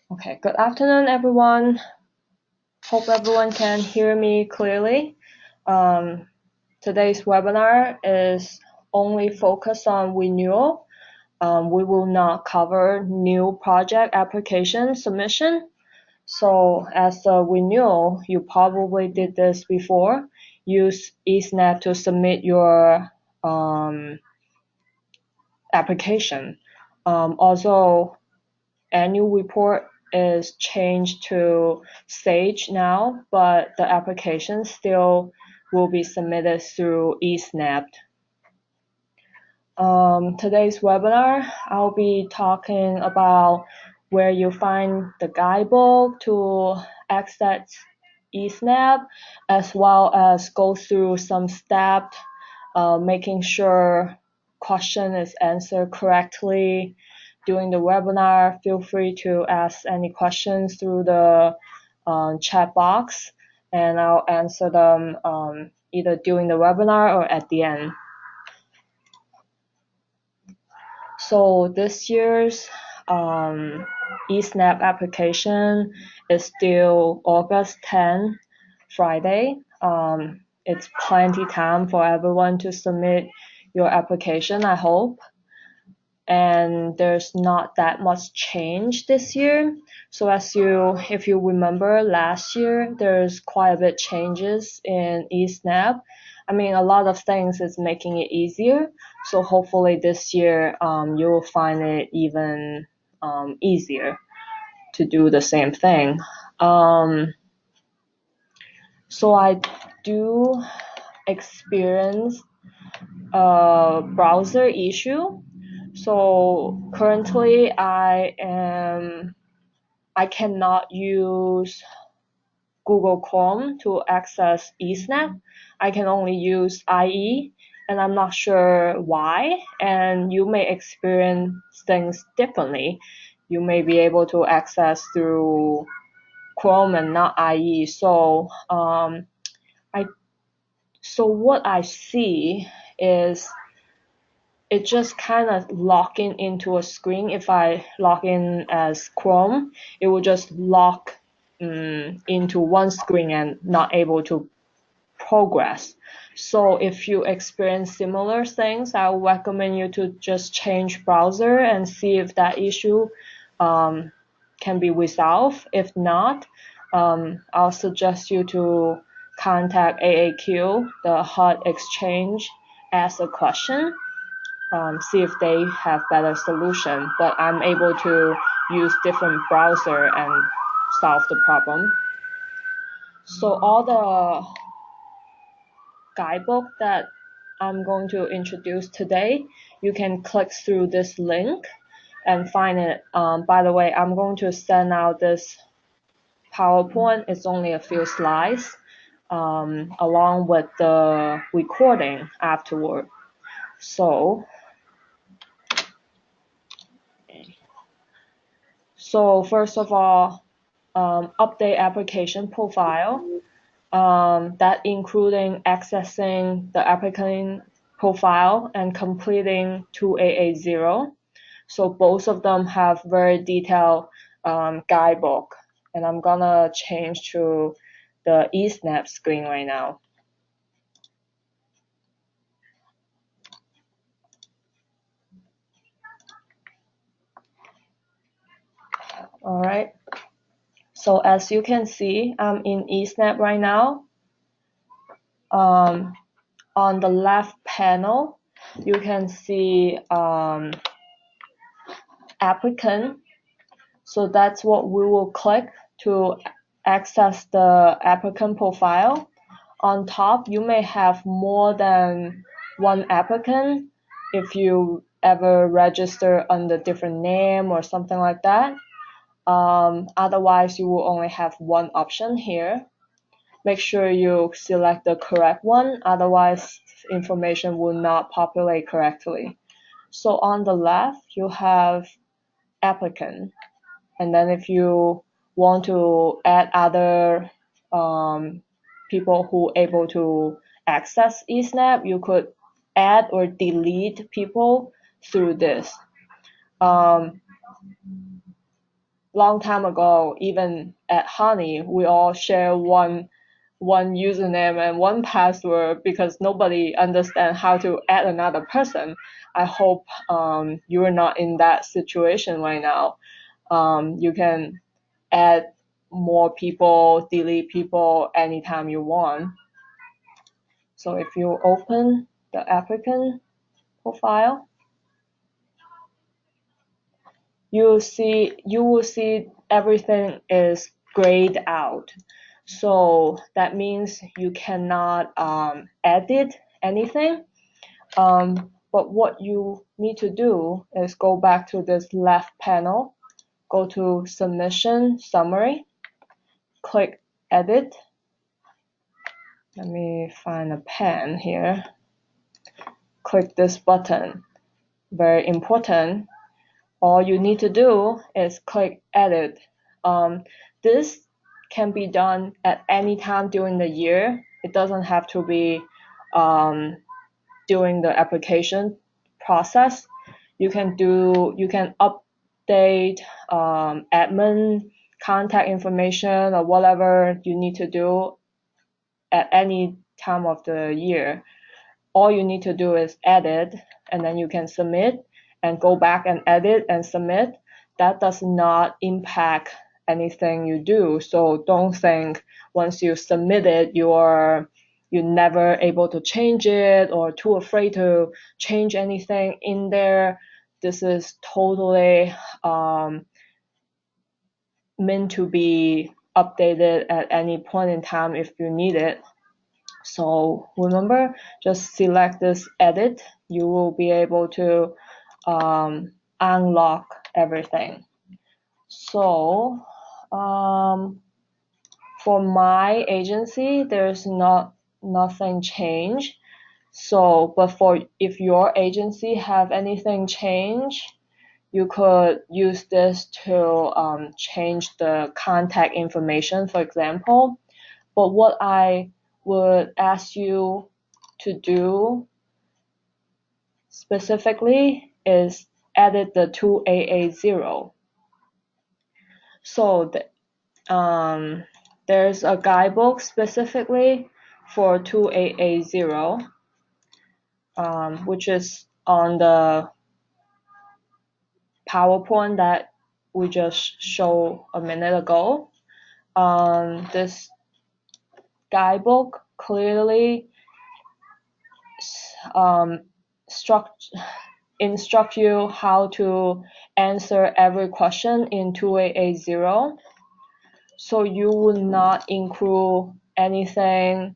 Okay, good afternoon, everyone. Hope everyone can hear me clearly. Um, Today's webinar is only focused on renewal. We will not cover new project application submission. So as a renewal, you probably did this before. Use Esnaps to submit your application. Also, annual report is changed to Sage now, but the application still will be submitted through Esnaps. Today's webinar, I'll be talking about where you find the guidebook to access Esnaps, as well as go through some steps, making sure question is answered correctly during the webinar. Feel free to ask any questions through the chat box, and I'll answer them either during the webinar or at the end. So this year's Esnap application is still August 10, Friday. It's plenty time for everyone to submit your application, I hope. And there's not that much change this year. So if you remember last year, there's quite a bit changes in Esnap. I mean, a lot of things is making it easier. So hopefully this year, you will find it even easier to do the same thing. So I do experience a browser issue. So currently I cannot use Google Chrome to access Esnap. I can only use IE, and I'm not sure why. And you may experience things differently. You may be able to access through Chrome and not IE. So what I see is it just kind of locking into a screen. If I log in as Chrome, it will just lock into one screen and not able to progress. So if you experience similar things, I would recommend you to just change browser and see if that issue can be resolved. If not, I'll suggest you to contact AAQ, the HUD Exchange, ask a question, see if they have better solution. But I'm able to use different browser and solve the problem. So all the guidebook that I'm going to introduce today, you can click through this link and find it. By the way, I'm going to send out this PowerPoint. It's only a few slides, along with the recording afterward. So first of all, update application profile. That including accessing the applicant profile and completing 2880. So both of them have very detailed guidebook. And I'm gonna change to the Esnap screen right now. All right. So as you can see, I'm in Esnap right now. On the left panel, you can see applicant. So that's what we will click to access the applicant profile. On top, you may have more than one applicant if you ever register under different name or something like that. Otherwise, you will only have one option here. Make sure you select the correct one, otherwise information will not populate correctly. So on the left, you have applicant. And then if you want to add other people who able to access Esnap, you could add or delete people through this. long time ago, even at Honey, we all share one username and one password because nobody understands how to add another person. I hope you're not in that situation right now. You can add more people, delete people anytime you want. So if you open the applicant profile, you will see everything is grayed out. So that means you cannot edit anything. But what you need to do is go back to this left panel, go to Submission Summary, click Edit. Let me find a pen here. Click this button. Very important. All you need to do is click Edit. This can be done at any time during the year. It doesn't have to be during the application process. You can update admin contact information or whatever you need to do at any time of the year. All you need to do is edit, and then you can submit and go back and edit and submit. That does not impact anything you do. So don't think once you submit it, you're never able to change it or too afraid to change anything in there. This is totally meant to be updated at any point in time if you need it. So remember, just select this edit. You will be able to unlock everything. So for my agency, there's nothing changed. So, but if your agency have anything change, you could use this to change the contact information, for example. But what I would ask you to do specifically is edit the 2AA0. So there's a guidebook specifically for 2AA0, which is on the PowerPoint that we just showed a minute ago. This guidebook clearly instruct you how to answer every question in 2AA0. So you will not include anything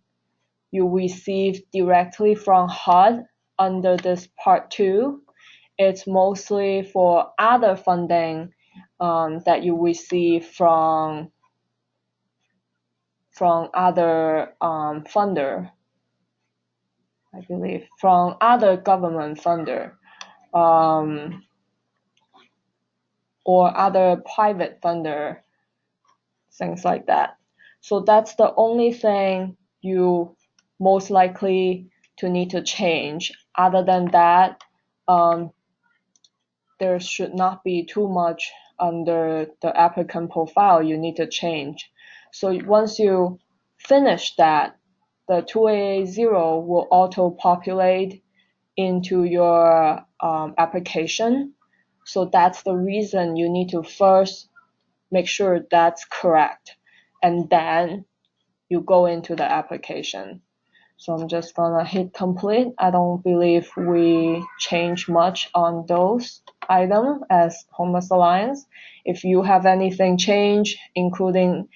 you receive directly from HUD under this part 2. It's mostly for other funding that you receive from other funder, I believe, from other government funder, or other private funder, things like that. So that's the only thing you most likely to need to change. Other than that, there should not be too much under the applicant profile you need to change. So once you finish that, the 2AA0 will auto-populate into your application. So that's the reason you need to first make sure that's correct, and then you go into the application. So I'm just gonna hit complete. I don't believe we change much on those items as Homeless Alliance. If you have anything change, including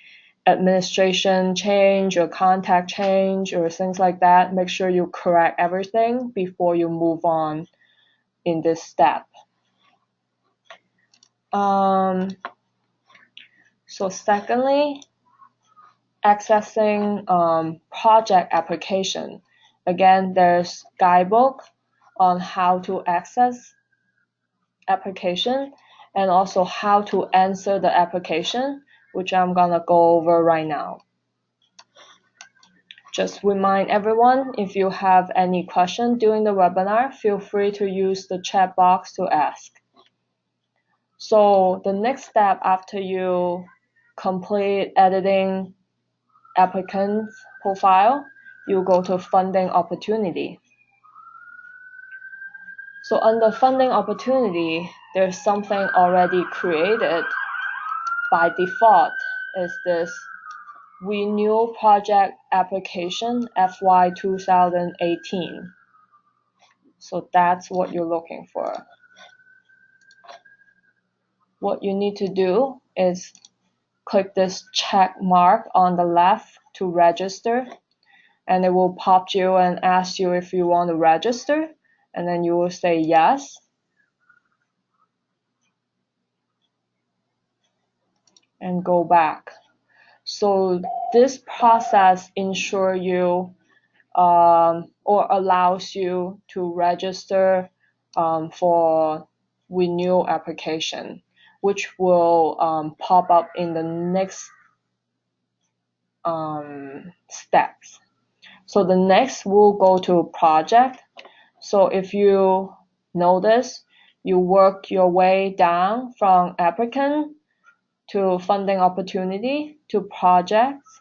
administration change or contact change or things like that, make sure you correct everything before you move on in this step. So secondly, accessing project application. Again, there's guidebook on how to access application and also how to answer the application, which I'm gonna go over right now. Just remind everyone, if you have any question during the webinar, feel free to use the chat box to ask. So the next step after you complete editing applicant's profile, you go to funding opportunity. So under funding opportunity, there's something already created by default, is this Renewal Project Application FY 2018. So that's what you're looking for. What you need to do is click this check mark on the left to register, and it will pop you and ask you if you want to register, and then you will say yes. And go back. So this process ensures you or allows you to register for renewal application, which will pop up in the next steps. So the next we'll go to project. So if you notice, you work your way down from applicant to funding opportunity to projects.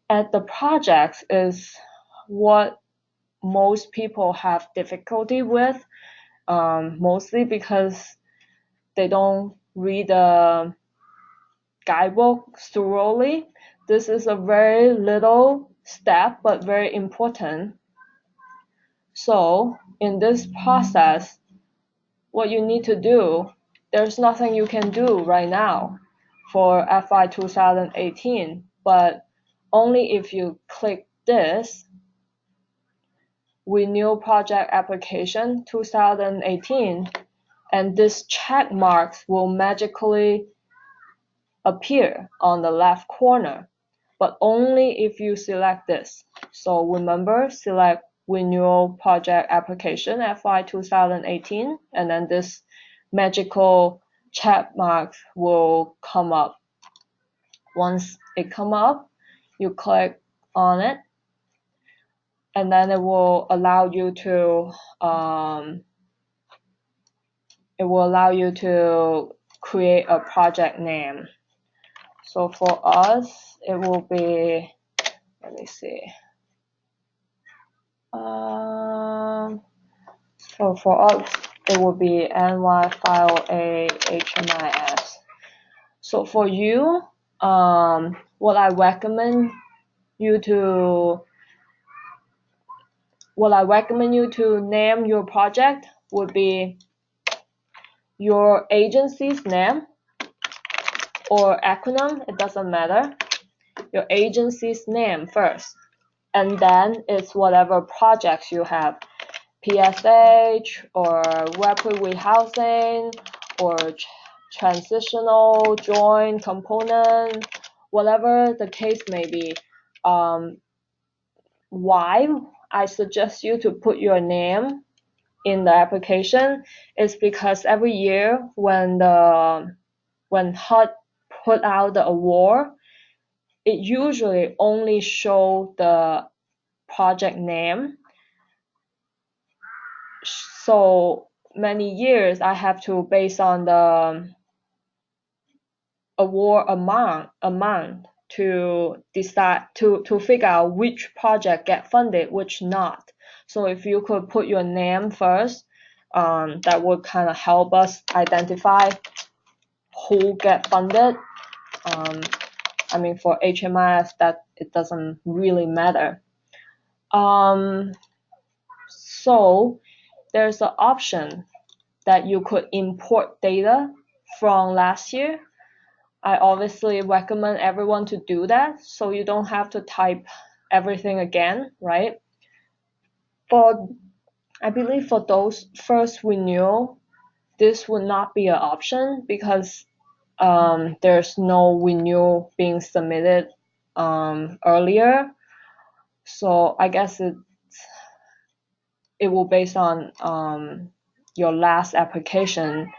And the projects is what most people have difficulty with, mostly because they don't read the guidebook thoroughly. This is a very little step, but very important. So in this process, what you need to do, there's nothing you can do right now for FY 2018, but only if you click this Renewal Project Application 2018, and this check marks will magically appear on the left corner, but only if you select this. So remember, select Renewal Project Application FY 2018, and then this magical check mark will come up. Once it comes up, you click on it, and then it will allow you to create a project name. So for us, it will be, let me see. So for us, it will be ny file a HMIS. So for you, what I recommend you to name your project would be your agency's name or acronym, it doesn't matter. Your agency's name first, and then it's whatever projects you have, PSH or rapid rehousing or transitional joint component, whatever the case may be. Why I suggest you to put your name in the application is because every year when HUD put out the award, it usually only show the project name. So many years I have to, based on the award amount to decide to figure out which project get funded, which not. So if you could put your name first, that would kind of help us identify who get funded. I mean, for HMIS, that it doesn't really matter. So there's an option that you could import data from last year. I obviously recommend everyone to do that, so you don't have to type everything again, right? I believe for those first renewal, this would not be an option because there's no renewal being submitted earlier. So I guess it will based on your last application.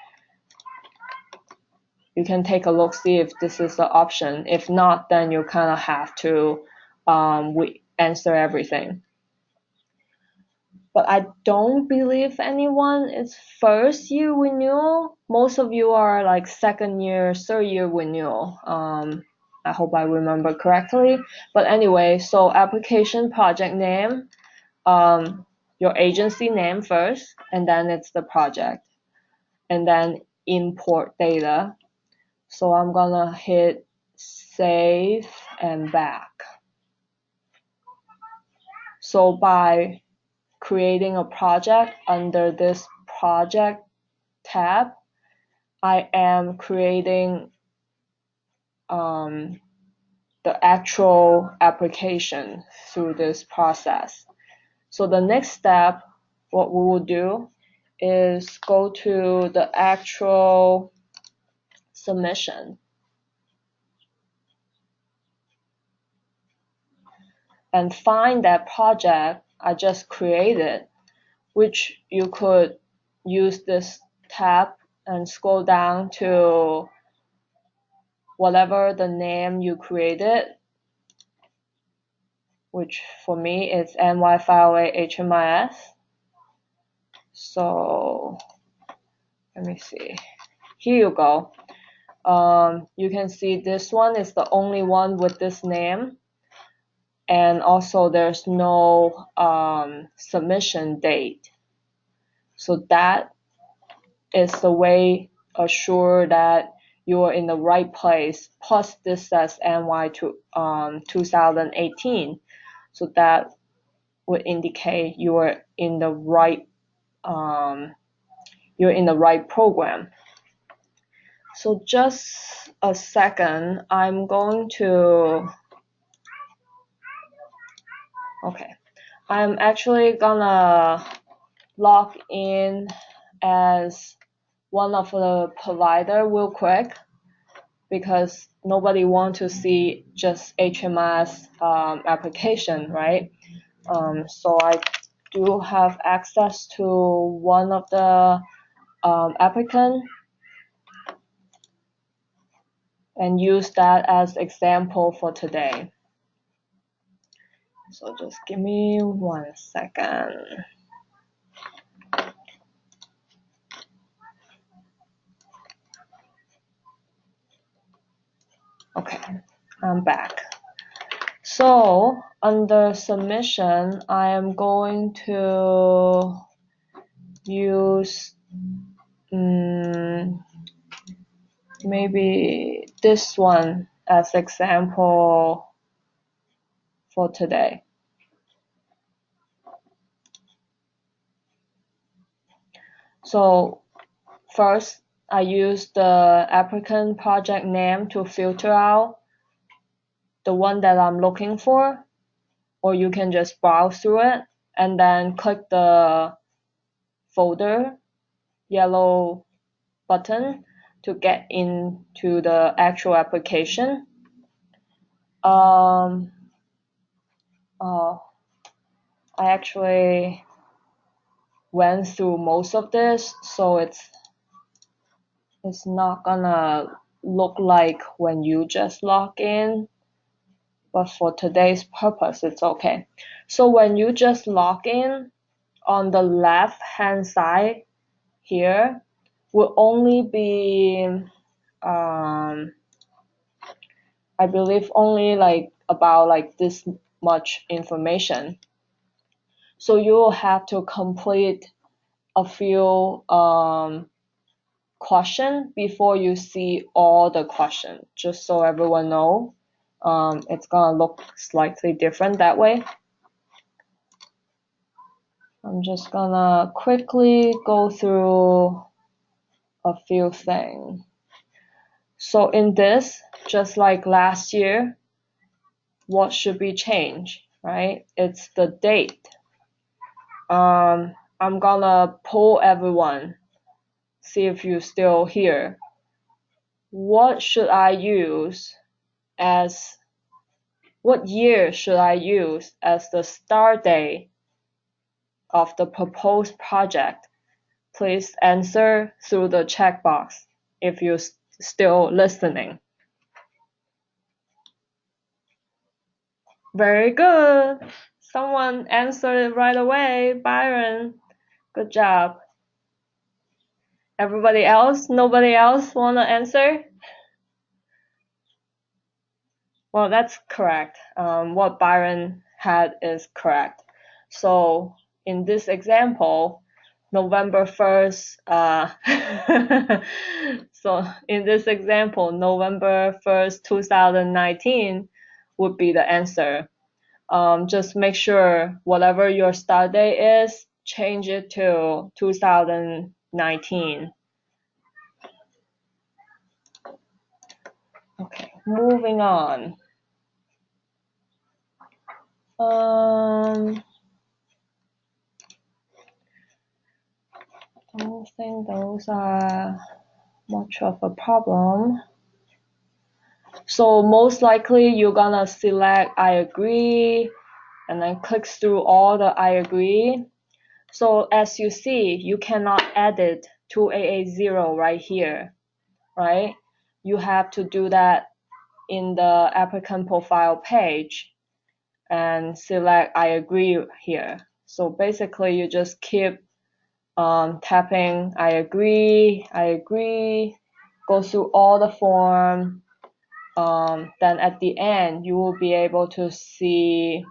You can take a look, see if this is the option. If not, then you kind of have to answer everything. but I don't believe anyone is first year renewal. Most of you are like second year, third year renewal. I hope I remember correctly. But anyway, so application project name, your agency name first, and then it's the project, and then import data. So I'm gonna hit save and back. So by creating a project under this project tab, I am creating the actual application through this process. So the next step, what we will do is go to the actual submission and find that project I just created, which you could use this tab and scroll down to whatever the name you created, which for me is NY508HMIS. So let me see. Here you go. You can see this one is the only one with this name, and also there's no submission date. So that is the way assure that you are in the right place. Plus this says NY 2018, so that would indicate you are in the right program. So just a second, I'm actually gonna log in as one of the provider real quick, because nobody want to see just HMS application, right? So I do have access to one of the applicant and use that as example for today. So just give me 1 second. Okay, I'm back. So under submission, I am going to use maybe this one as example for today. So first, I use the applicant project name to filter out the one that I'm looking for, or you can just browse through it and then click the folder yellow button to get into the actual application. I actually went through most of this, so it's not gonna look like when you just log in, but for today's purpose, it's okay. So when you just log in, on the left hand side here will only be I believe only like about like this much information. So you will have to complete a few question before you see all the question, just so everyone know. It's gonna look slightly different that way. I'm just gonna quickly go through a few things. So in this, just like last year, what should be changed, right? It's the date. I'm gonna poll everyone, see if you're still here. What year should I use as the start date of the proposed project? Please answer through the checkbox if you're still listening. Very good. Someone answered it right away. Byron, good job. Everybody else? Nobody else want to answer? Well, that's correct. What Byron had is correct. So in this example, November 1st, so in this example, November 1st, 2019 would be the answer. Just make sure whatever your start date is, change it to 2019. Okay, moving on. I don't think those are much of a problem. So most likely you're gonna select I agree and then click through all the I agree. So as you see, you cannot edit 2AA0 right here, right? You have to do that in the applicant profile page and select I agree here. So basically you just keep tapping I agree, go through all the form. Then at the end you will be able to see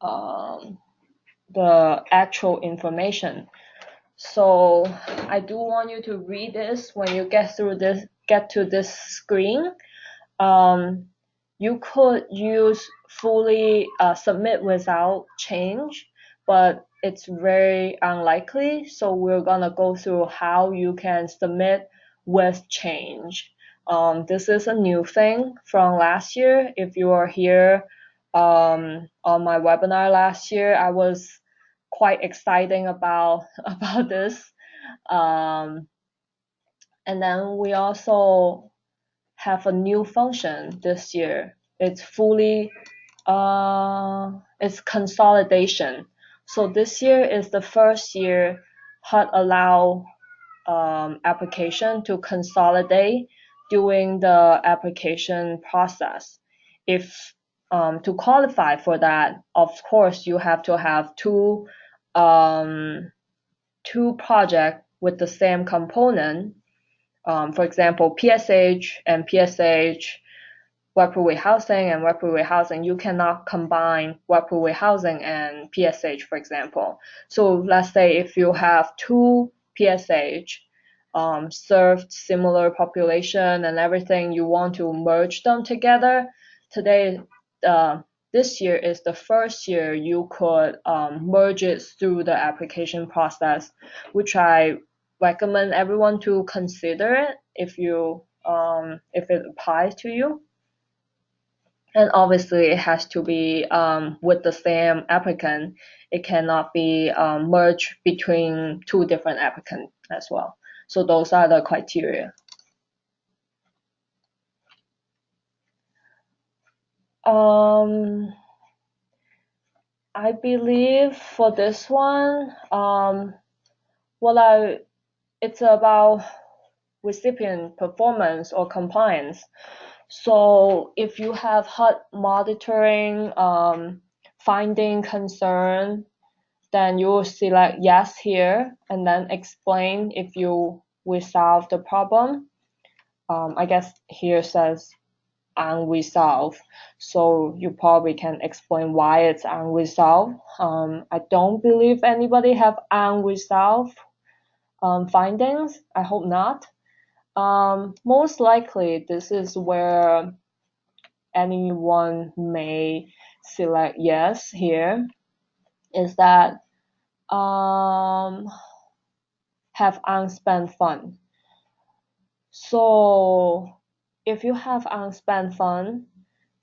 the actual information. So I do want you to read this when you get to this screen. You could use fully submit without change, but it's very unlikely. So we're gonna go through how you can submit with change. This is a new thing from last year. If you are here on my webinar last year, I was quite excited about this. And then we also have a new function this year. It's fully it's consolidation. So this year is the first year HUD allow application to consolidate during the application process. If to qualify for that, of course you have to have two projects with the same component. For example, PSH and PSH, web housing and web housing. You cannot combine web housing and PSH, for example. So let's say if you have two PSH served similar population and everything, you want to merge them together. This year is the first year you could merge it through the application process, which I recommend everyone to consider it if it applies to you. And obviously it has to be with the same applicant. It cannot be merged between two different applicants as well. So those are the criteria. I believe for this one, it's about recipient performance or compliance. So if you have HUD monitoring finding concern, then you will select yes here and then explain if you resolve the problem. I guess here says unresolved, so you probably can explain why it's unresolved. I don't believe anybody have unresolved findings. I hope not. Most likely this is where anyone may select yes here, is that have unspent fund. So if you have unspent fund,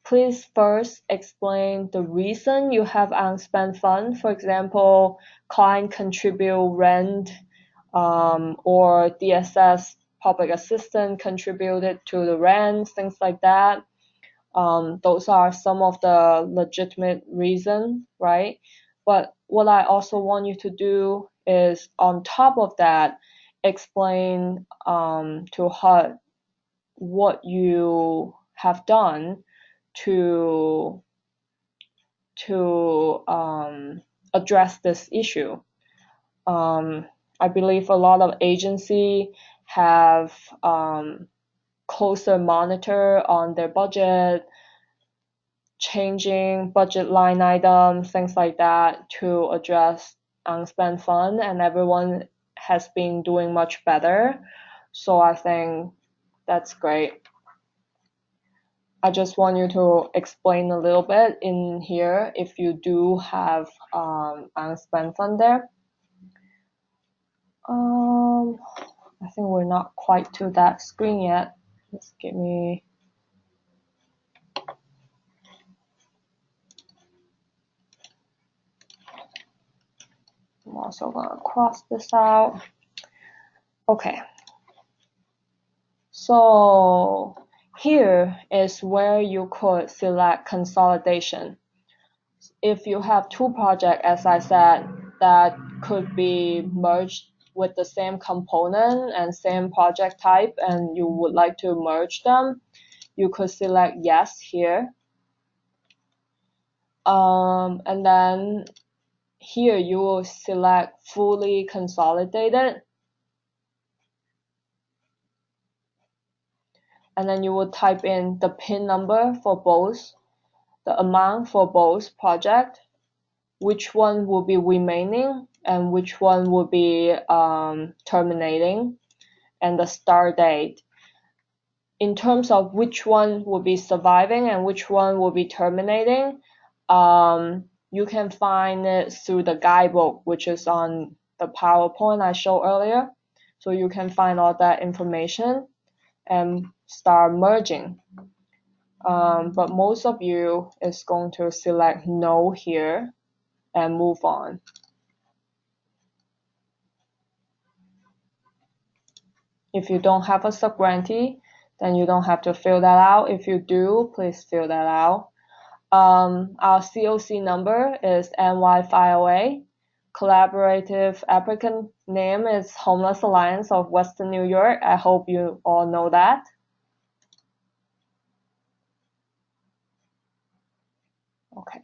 please first explain the reason you have unspent fund. For example, client contribute rent, or DSS public assistant contributed to the rent, things like that. Those are some of the legitimate reasons, right? But what I also want you to do is, on top of that, explain to HUD what you have done to to address this issue. I believe a lot of agencies have closer monitor on their budget, changing budget line items, things like that to address unspent fund, and everyone has been doing much better. So I think that's great. I just want you to explain a little bit in here if you do have unspent fund there. I think we're not quite to that screen yet. Just give me. I'm also gonna cross this out. Okay. So here is where you could select consolidation. If you have two projects, as I said, that could be merged with the same component and same project type, and you would like to merge them, you could select yes here. And then here you will select fully consolidated. And then you will type in the PIN number for both, the amount for both project, which one will be remaining and which one will be terminating, and the start date. In terms of which one will be surviving and which one will be terminating, you can find it through the guidebook, which is on the PowerPoint I showed earlier. So you can find all that information and start merging. But most of you is going to select no here and move on. If you don't have a subgrantee, then you don't have to fill that out. If you do, please fill that out. Our COC number is NY508. Collaborative applicant name is Homeless Alliance of Western New York. I hope you all know that. Okay,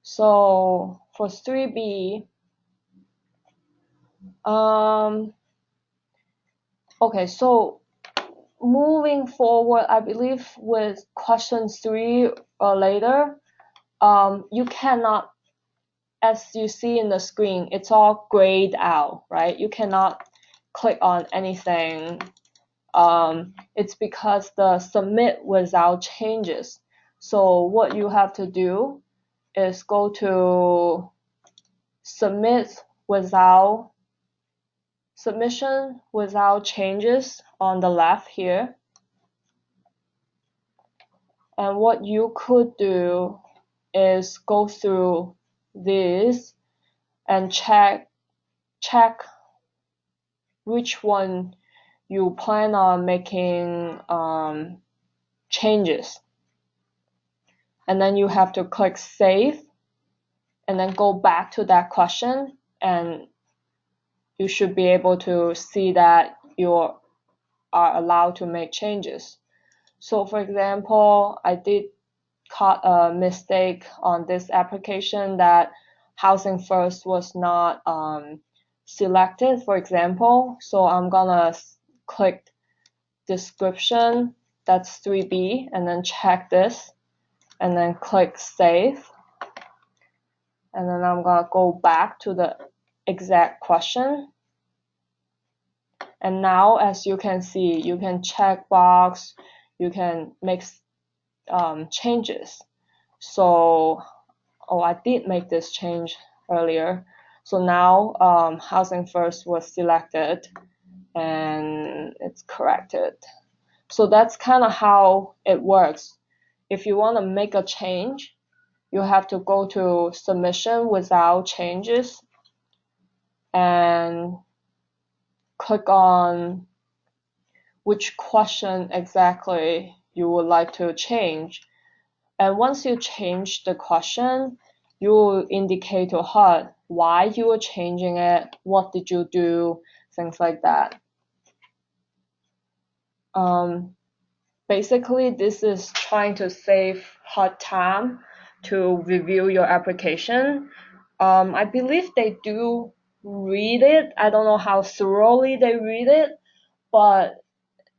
so for 3B, okay, so moving forward, I believe with question 3 or later, you cannot, as you see in the screen, it's all grayed out, right? You cannot click on anything. It's because the submit without changes. So what you have to do is go to submission without changes on the left here. And what you could do is go through this and check which one you plan on making changes. And then you have to click save and then go back to that question, and you should be able to see that you are allowed to make changes. So for example, I did caught a mistake on this application that Housing First was not selected, for example. So I'm gonna click description, that's 3B, and then check this, and then click save. And then I'm gonna go back to the exact question. And now, as you can see, you can check box, you can make changes. So, I did make this change earlier. So now Housing First was selected and it's corrected. So that's kind of how it works. If you want to make a change, you have to go to submission without changes and click on which question exactly you would like to change. And once you change the question, you will indicate to HUD why you are changing it, what did you do, things like that. Basically, this is trying to save HUD time to review your application. I believe they do read it. I don't know how thoroughly they read it, but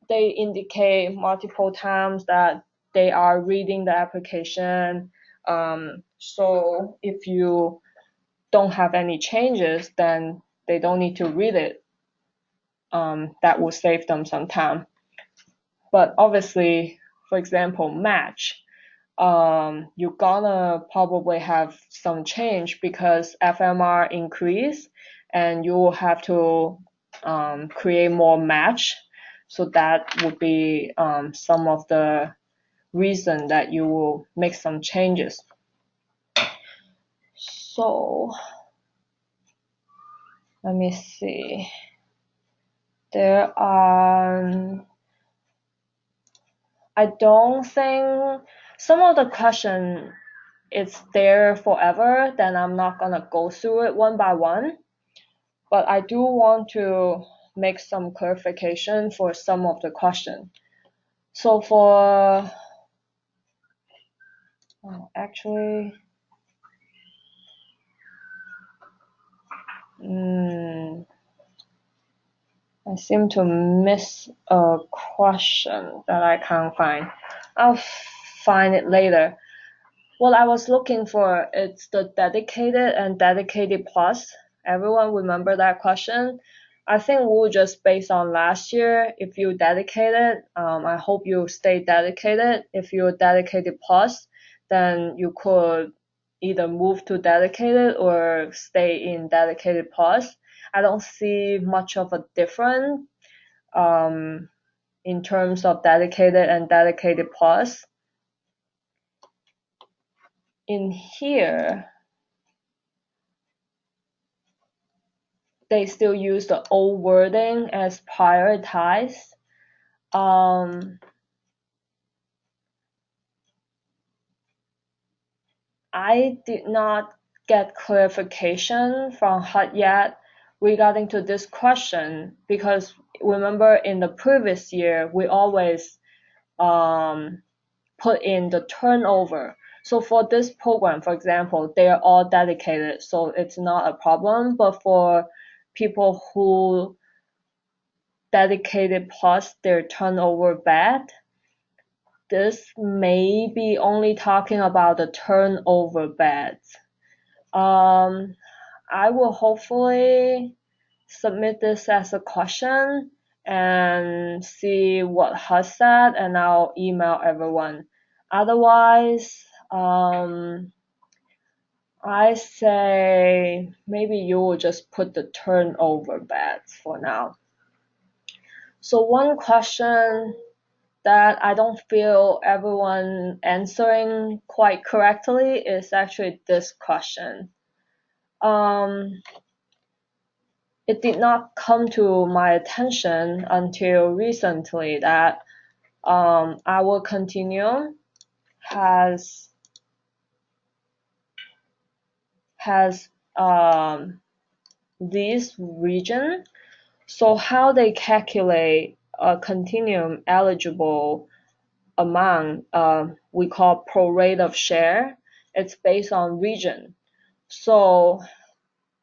they indicate multiple times that they are reading the application. So if you don't have any changes, then they don't need to read it. That will save them some time. But obviously, for example, match, you're gonna probably have some change because FMR increase and you will have to create more match. So that would be some of the reason that you will make some changes. So let me see. There are, I don't think some of the question it's there forever, then I'm not gonna go through it one by one. But I do want to make some clarification for some of the question. So for actually, I seem to miss a question that I can't find. I'll find it later. What I was looking for, it's the dedicated and dedicated plus. Everyone remember that question? I think we'll just based on last year. If you dedicated, I hope you stay dedicated. If you're dedicated plus, then you could either move to dedicated or stay in dedicated plus. I don't see much of a difference in terms of dedicated and dedicated plus. In here, they still use the old wording as prioritized. I did not get clarification from HUD yet regarding to this question because remember in the previous year we always put in the turnover. So for this program, for example, they are all dedicated, so it's not a problem. But for people who dedicated plus their turnover bad, this may be only talking about the turnover beds. I will hopefully submit this as a question and see what HUD said, and I'll email everyone. Otherwise, I say maybe you will just put the turnover beds for now. So one question that I don't feel everyone answering quite correctly is actually this question. It did not come to my attention until recently that our continuum has this region. So how they calculate a continuum eligible amount, we call pro rate of share. It's based on region. So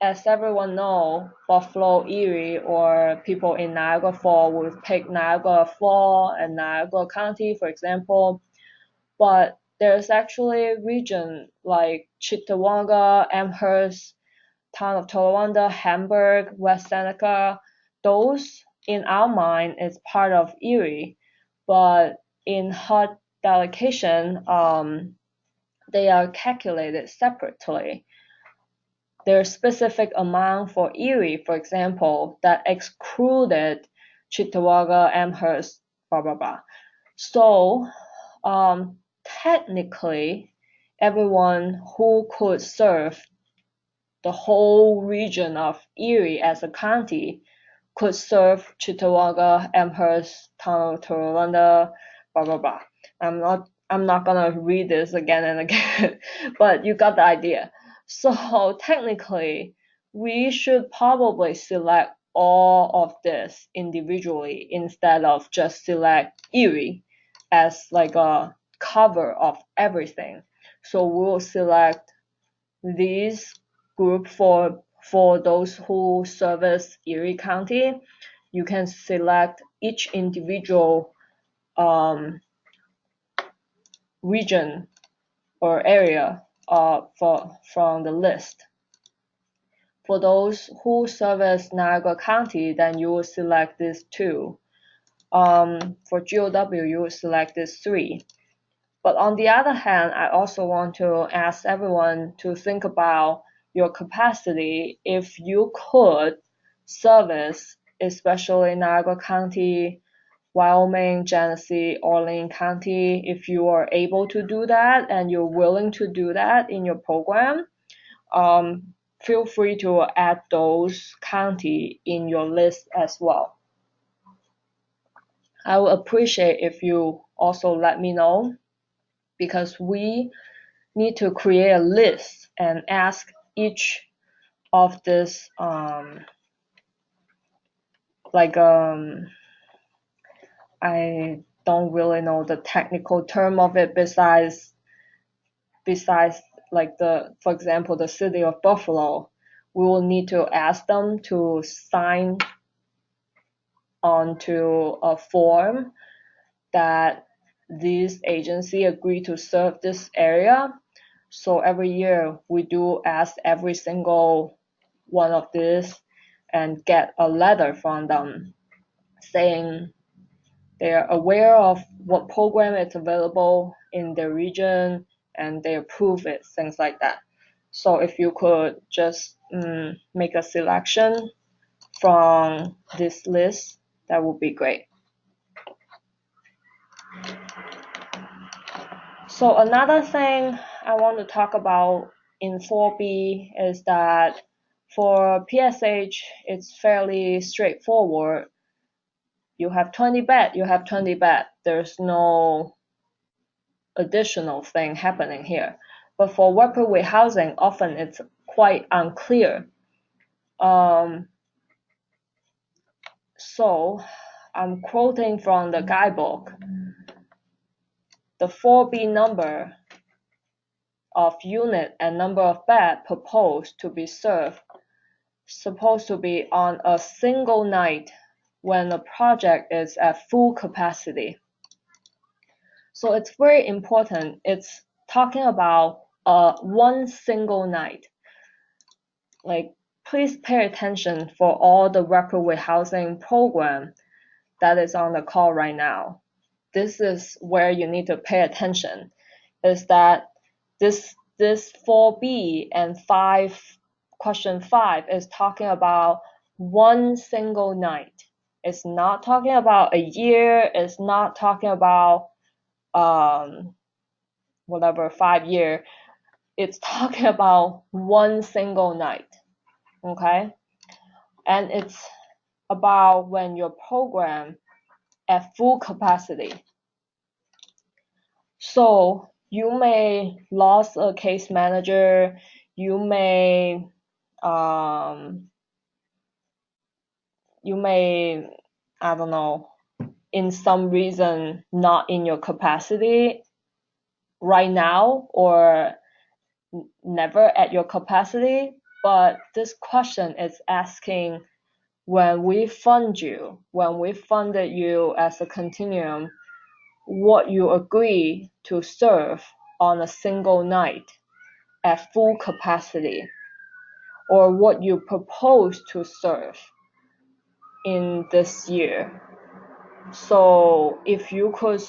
as everyone know, Buffalo, Erie, or people in Niagara Falls would pick Niagara Falls and Niagara County, for example. But there's actually a region like Chittenwaga, Amherst, town of Towanda, Hamburg, West Seneca. Those, in our mind, is part of Erie. But in HUD delegation, they are calculated separately. There's specific amount for Erie, for example, that excluded Chittenwaga, Amherst, blah, blah, blah. So, technically, everyone who could serve the whole region of Erie as a county could serve Chittenwaga, Amherst, town of Towanda, blah, blah, blah. I'm not gonna read this again and again, but you got the idea. So technically, we should probably select all of this individually instead of just select Erie as like a cover of everything. So we'll select these group for those who service Erie County. You can select each individual region or area from the list. For those who service Niagara County, then you will select these 2. For GOW, you will select these 3. But on the other hand, I also want to ask everyone to think about your capacity. If you could service, especially Niagara County, Wyoming, Genesee, Orleans County, if you are able to do that and you're willing to do that in your program, feel free to add those county in your list as well. I would appreciate if you also let me know, because we need to create a list and ask each of this I don't really know the technical term of it besides like for example, the city of Buffalo. We will need to ask them to sign onto a form that this agency agreed to serve this area. So every year we do ask every single one of these and get a letter from them saying they are aware of what program is available in their region and they approve it, things like that. So if you could just make a selection from this list, that would be great. So another thing I want to talk about in 4B is that for PSH, it's fairly straightforward. You have 20 bed, you have 20 bed. There's no additional thing happening here. But for worker housing, often it's quite unclear. So I'm quoting from the guidebook. The 4B number of unit and number of bed proposed to be served supposed to be on a single night when the project is at full capacity. So it's very important. It's talking about one single night. Like, please pay attention for all the worker housing program that is on the call right now. This is where you need to pay attention, is that this 4B and question 5 is talking about one single night. It's not talking about a year. It's not talking about 5 year. It's talking about one single night. Okay? And it's about when your program at full capacity. So you may lose a case manager, you may I don't know, in some reason not in your capacity right now or never at your capacity, but this question is asking when we funded you as a continuum, what you agree to serve on a single night at full capacity, or what you propose to serve in this year. So if you could,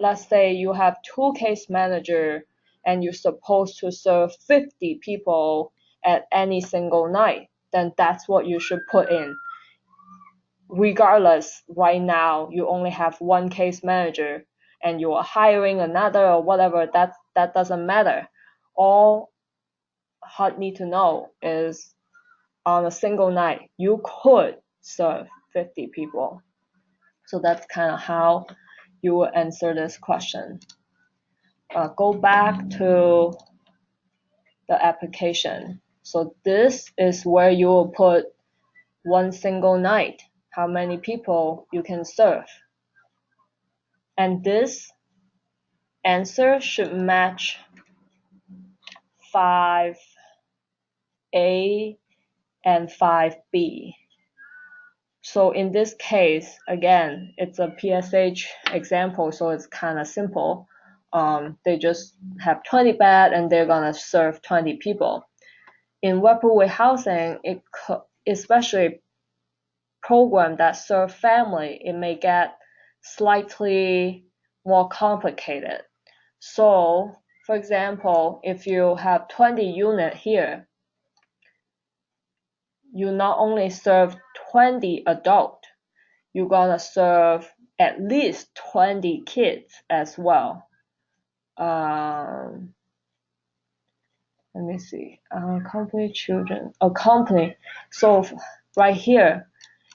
let's say you have 2 case manager and you're supposed to serve 50 people at any single night, then that's what you should put in. Regardless, right now you only have 1 case manager and you are hiring another or whatever, that doesn't matter. All I need to know is on a single night you could serve 50 people. So that's kind of how you will answer this question. Go back to the application. So this is where you will put one single night, how many people you can serve. And this answer should match 5A and 5B. So in this case, again, it's a PSH example, so it's kind of simple. They just have 20 beds and they're gonna serve 20 people. In web-away housing, especially program that serve family, it may get slightly more complicated. So, for example, if you have 20 units here, you not only serve 20 adults, you're gonna serve at least 20 kids as well. Let me see. Company children. Company. So right here,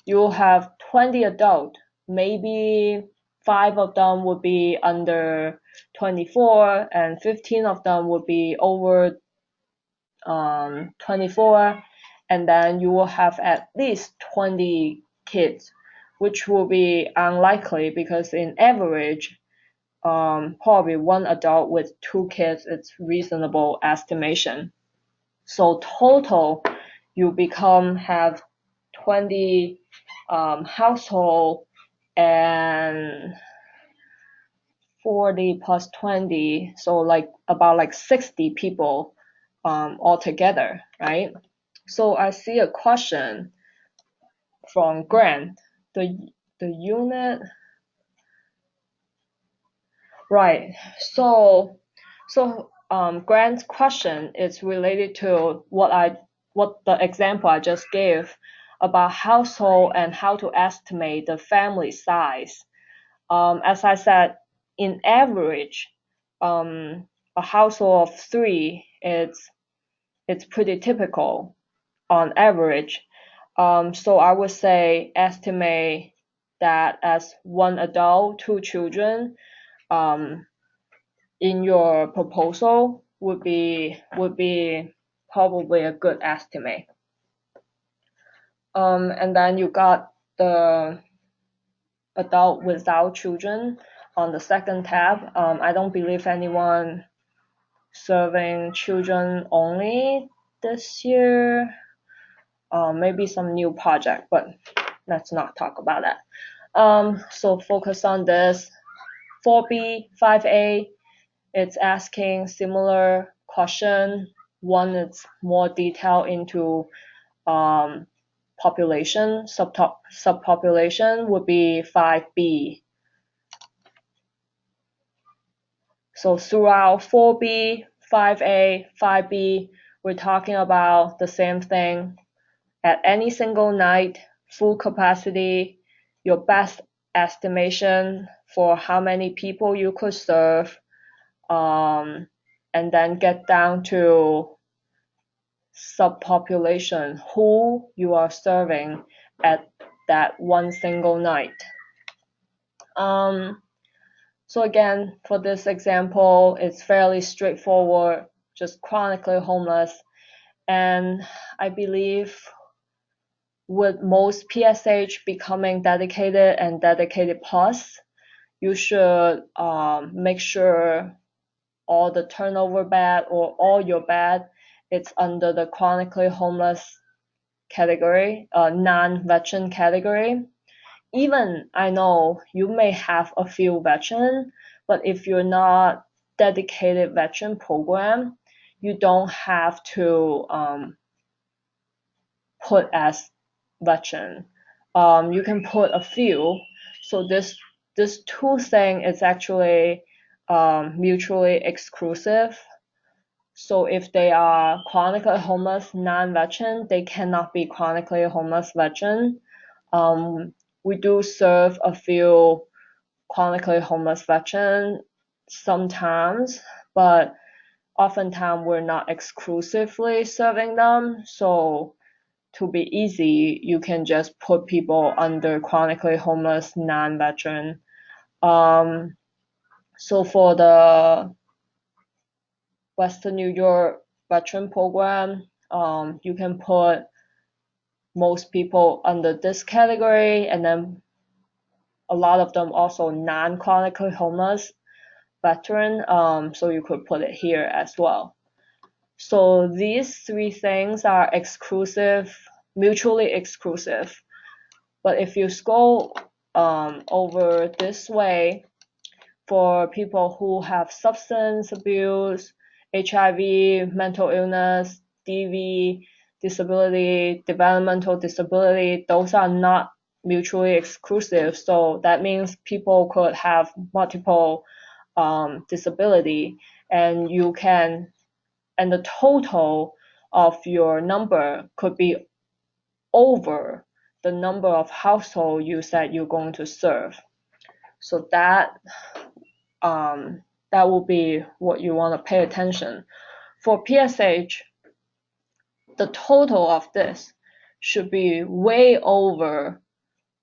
you have 20 adults. Maybe 5 of them would be under 24, and 15 of them would be over 24, and then you will have at least 20 kids, which will be unlikely because in average, probably one adult with 2 kids is reasonable estimation. So total, you have 20 household and 40 plus 20, so about 60 people altogether, right? So I see a question from Grant. The unit, right? So Grant's question is related to what the example I just gave about household and how to estimate the family size. As I said, in average, a household of 3, it's pretty typical on average. So I would say estimate that as 1 adult, 2 children, in your proposal would be probably a good estimate. And then you got the adult without children on the second tab. I don't believe anyone serving children only this year. Maybe some new project, but let's not talk about that. So focus on this. 4B, 5A, it's asking similar question. One is more detail into population, subpopulation would be 5B. So throughout 4B, 5A, 5B, we're talking about the same thing. At any single night, full capacity, your best estimation for how many people you could serve, and then get down to subpopulation, who you are serving at that one single night. So again, for this example, it's fairly straightforward, just chronically homeless. And I believe with most PSH becoming dedicated and dedicated plus, you should make sure all the turnover bed or all your bed, it's under the chronically homeless category, non-veteran category. Even I know you may have a few veteran, but if you're not dedicated veteran program, you don't have to put as veteran. You can put a few. So this two thing is actually mutually exclusive. So if they are chronically homeless non-veteran, they cannot be chronically homeless veteran. We do serve a few chronically homeless veteran sometimes, but oftentimes we're not exclusively serving them. So to be easy, you can just put people under chronically homeless non-veteran. So for the Western New York veteran program, you can put most people under this category, and then a lot of them also non-chronically homeless veteran, so you could put it here as well. So these three things are exclusive, mutually exclusive. But if you scroll over this way, for people who have substance abuse, HIV, mental illness, DV, disability, developmental disability, those are not mutually exclusive. So that means people could have multiple disability, and and the total of your number could be over the number of households you said you're going to serve. So that will be what you want to pay attention. For PSH, the total of this should be way over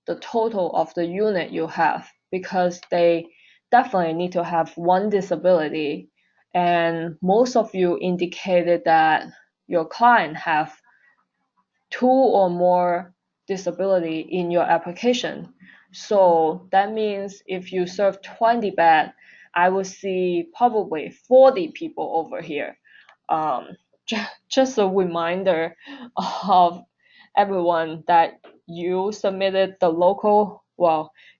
the total of the unit you have, because they definitely need to have one disability, and most of you indicated that your client have two or more disability in your application. So that means if you serve 20 bed, I will see probably 40 people over here. Um, just a reminder of everyone that you submitted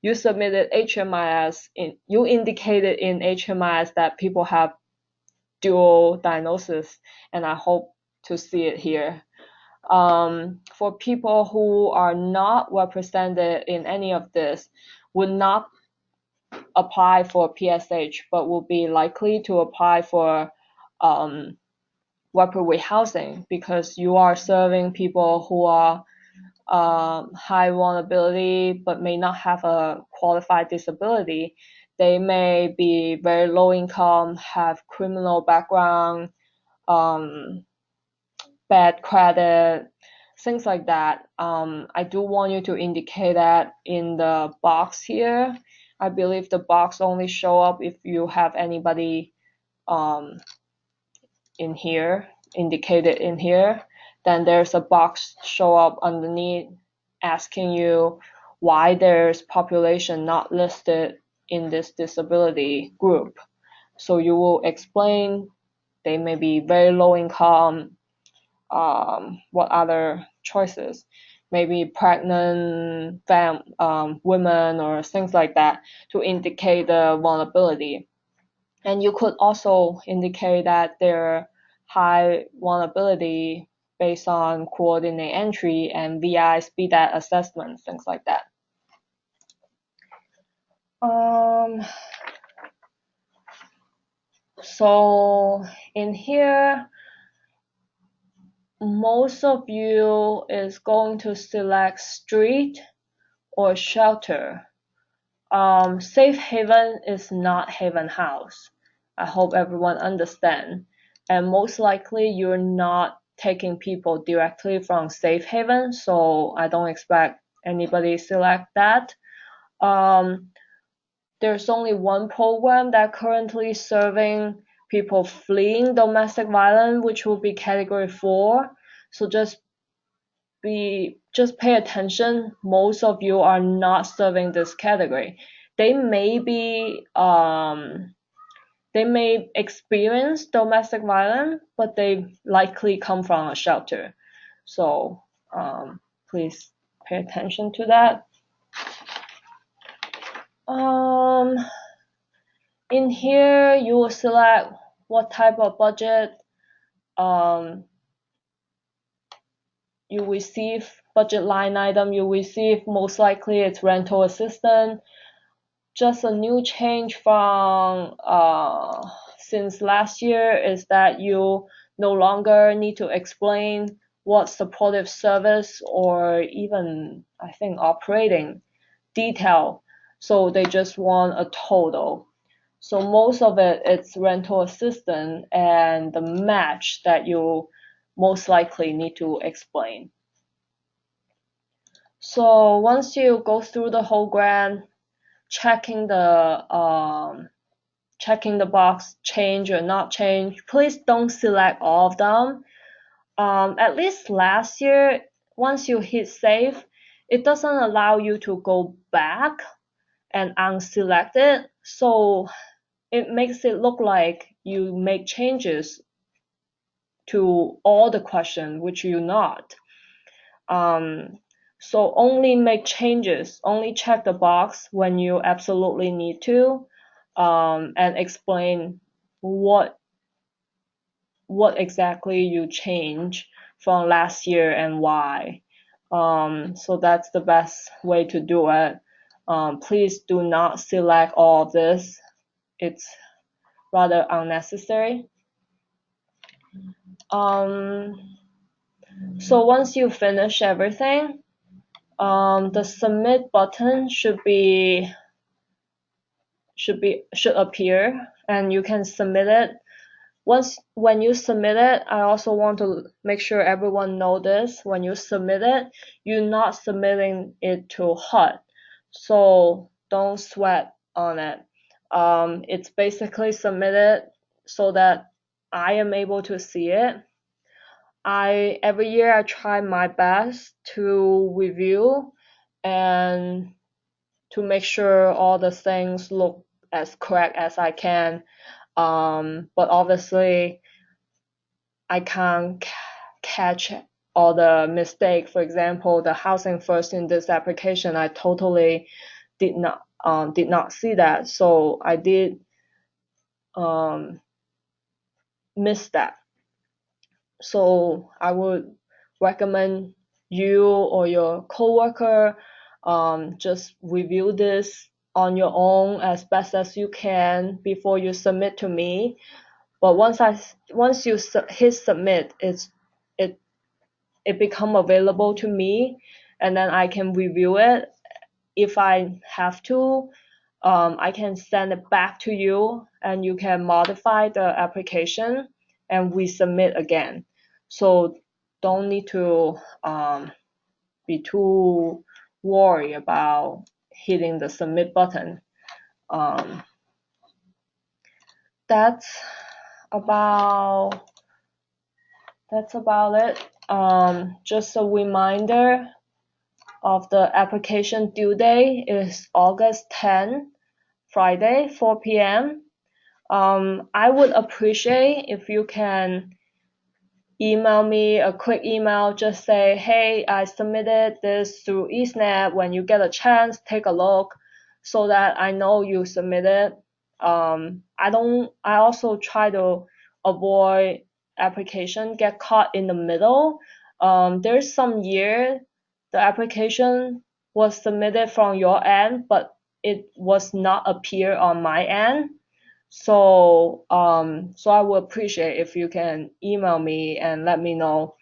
you submitted HMIS you indicated in HMIS that people have dual diagnosis, and I hope to see it here. For people who are not represented in any of this, would not apply for PSH, but will be likely to apply for rapid housing, because you are serving people who are high vulnerability but may not have a qualified disability. They may be very low income, have criminal background, bad credit, things like that. I do want you to indicate that in the box here. I believe the box only show up if you have anybody in here, indicated in here. Then there's a box show up underneath asking you why there's population not listed in this disability group. So you will explain they may be very low income, what other choices, maybe pregnant women or things like that, to indicate the vulnerability. And you could also indicate that they're high vulnerability based on coordinate entry and VI speed assessment, things like that. So in here, most of you is going to select street or shelter. Safe haven is not haven house. I hope everyone understand. And most likely you're not taking people directly from safe haven, so I don't expect anybody select that. There's only one program that currently serving people fleeing domestic violence, which will be category 4. So just pay attention. Most of you are not serving this category. They may experience domestic violence, but they likely come from a shelter. So please pay attention to that. In here, you will select what type of budget you receive, budget line item you receive. Most likely it's rental assistance. Just a new change from since last year is that you no longer need to explain what supportive service or even, I think, operating detail. So they just want a total. So most of it's rental assistance and the match that you most likely need to explain. So once you go through the whole grant, checking the box change or not change, please don't select all of them. At least last year, once you hit save, it doesn't allow you to go back and unselect it. So it makes it look like you make changes to all the questions, which you're not. So only make changes, only check the box when you absolutely need to, and explain what exactly you change from last year and why. So that's the best way to do it. Please do not select all of this. It's rather unnecessary. So once you finish everything, the submit button should appear, and you can submit it. When you submit it, I also want to make sure everyone know this. When you submit it, you're not submitting it to HUD, so don't sweat on it. It's basically submitted so that I am able to see it. Every year I try my best to review and to make sure all the things look as correct as I can. But obviously I can't catch all the mistake. For example, the housing first in this application, I totally did not see that, so I did miss that. So I would recommend you or your coworker just review this on your own as best as you can before you submit to me. But once you hit submit, it become available to me, and then I can review it. If I have to, I can send it back to you, and you can modify the application and resubmit again. So don't need to be too worried about hitting the submit button. That's about it. Just a reminder of the application due date is August 10, Friday, 4 p.m. I would appreciate if you can email me a quick email, just say, hey, I submitted this through Esnaps. When you get a chance, take a look so that I know you submitted. I also try to avoid application get caught in the middle. There's some year the application was submitted from your end, but it was not appear on my end. So I would appreciate if you can email me and let me know.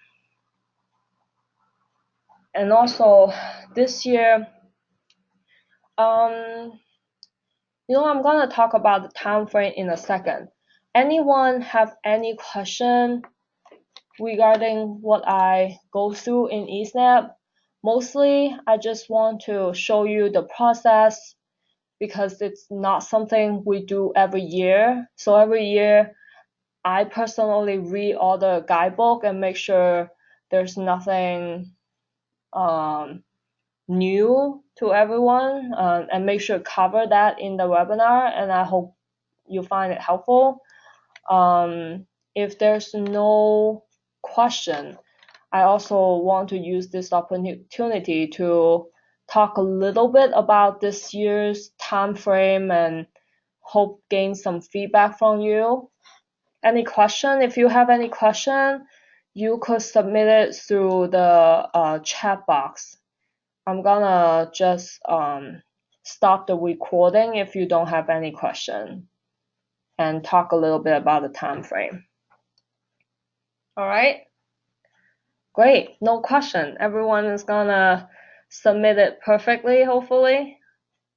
And also this year, I'm gonna talk about the time frame in a second. Anyone have any question regarding what I go through in Esnaps? Mostly, I just want to show you the process because it's not something we do every year. So every year, I personally read all the guidebook and make sure there's nothing new to everyone, and make sure to cover that in the webinar, and I hope you find it helpful. If there's no question, I also want to use this opportunity to talk a little bit about this year's time frame and hope gain some feedback from you. Any question? If you have any question, you could submit it through the chat box. I'm gonna just stop the recording if you don't have any question and talk a little bit about the time frame. All right, great. No question. Everyone is gonna submit it perfectly, hopefully.